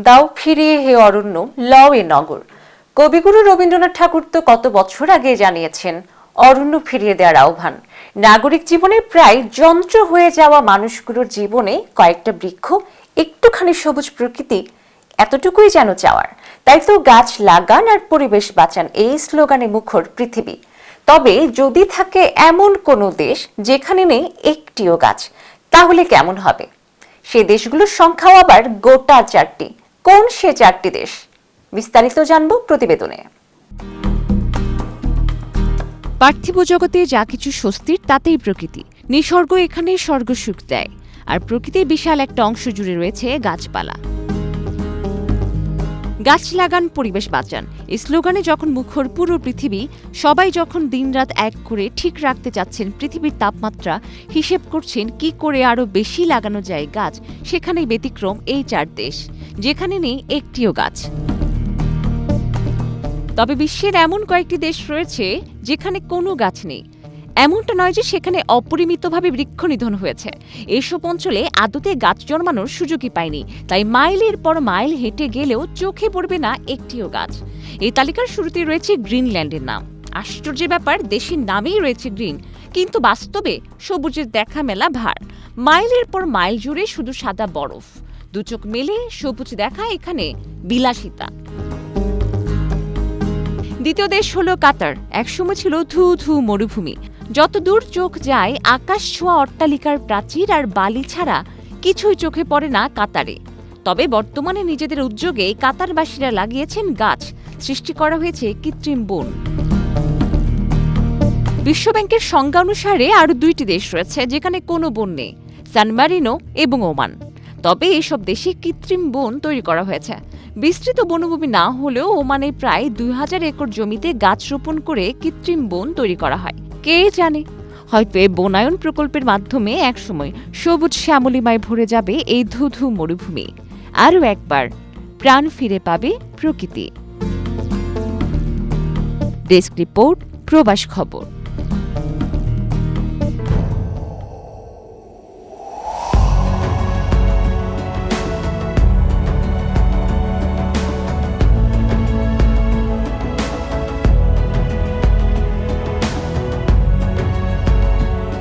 দাও ফিরিয়ে হে অরণ্য, লও এ নগর। কবিগুরু রবীন্দ্রনাথ ঠাকুর তো কত বছর আগে জানিয়েছেন অরণ্য ফিরিয়ে দেওয়ার আহ্বান। নাগরিক জীবনের প্রায় যন্ত্র হয়ে যাওয়া মানুষগুলোর জীবনে কয়েকটা বৃক্ষ, একটুখানি সবুজ প্রকৃতি, এতটুকুই যেন চাওয়ার। তাই তো গাছ লাগান আর পরিবেশ বাঁচান এই স্লোগানে মুখর পৃথিবী। তবে যদি থাকে এমন কোনো দেশ যেখানে নেই একটিও গাছ, তাহলে কেমন হবে? সে দেশগুলোর সংখ্যাও আবার গোটা 4টি। কোন সে 4টি দেশ? বিস্তারিত জানবো প্রতিবেদনে। পার্থিব জগতে যা কিছু স্বস্তির তাতেই প্রকৃতি। নিসর্গ এখানে স্বর্গসুখ দেয়, আর প্রকৃতির বিশাল একটা অংশ জুড়ে রয়েছে গাছপালা। গাছ লাগান পরিবেশ বাঁচান এই স্লোগানে যখন মুখর পুরো পৃথিবী, সবাই যখন দিনরাত এক করে ঠিক রাখতে চাচ্ছেন পৃথিবীর তাপমাত্রা, হিসেব করছেন কি করে আরো বেশি লাগানো যায় গাছ, সেখানেই ব্যতিক্রম এই 4 দেশ যেখানে নেই একটিও গাছ। তবে বিশ্বের এমন কয়েকটি দেশ রয়েছে যেখানে কোনো গাছ নেই। এমনটা নয় যে সেখানে অপরিমিতভাবে বৃক্ষ নিধন হয়েছে। এসব অঞ্চলে আদতে গাছ জন্মানোর সুযোগই পায়নি, তাই মাইলের পর মাইল হেঁটে গেলেও চোখে পড়বে না একটিও গাছ। এই তালিকার শুরুতেই রয়েছে গ্রিনল্যান্ডের নাম। আশ্চর্যের ব্যাপার, দেশের নামেই রয়েছে গ্রিন, কিন্তু বাস্তবে সবুজের দেখা মেলা ভার। মাইলের পর মাইল জুড়ে শুধু সাদা বরফ, দু চোখ মেলে সবুজ দেখা এখানে বিলাসিতা। দ্বিতীয় দেশ হলো কাতার। একসময় ছিল ধু ধু মরুভূমি। যত দূর চোখ যায় আকাশ ছোঁয়া অট্টালিকার প্রাচীর আর বালি ছাড়া কিছুই চোখে পড়ে না কাতারে। তবে বর্তমানে নিজেদের উদ্যোগে কাতারবাসীরা লাগিয়েছেন গাছ, সৃষ্টি করা হয়েছে কৃত্রিম বন। বিশ্বব্যাংকের সংজ্ঞা অনুসারে আরও 2টি দেশ রয়েছে যেখানে কোনো বন নেই, সান মারিনো এবং ওমান। তবে এসব দেশে কৃত্রিম বন তৈরি করা হয়েছে। বিস্তৃত বনভূমি না হলেও ওমানে প্রায় 2000 একর জমিতে গাছ রোপণ করে কৃত্রিম বন তৈরি করা হয়। কে জানে, হয়তো এই বনায়ন প্রকল্পের মাধ্যমে একসময় সবুজ শ্যামলিমায় ভরে যাবে এই ধুধু মরুভূমি। আরও একবার প্রাণ ফিরে পাবে প্রকৃতি। ডেস্ক রিপোর্ট, প্রবাস খবর।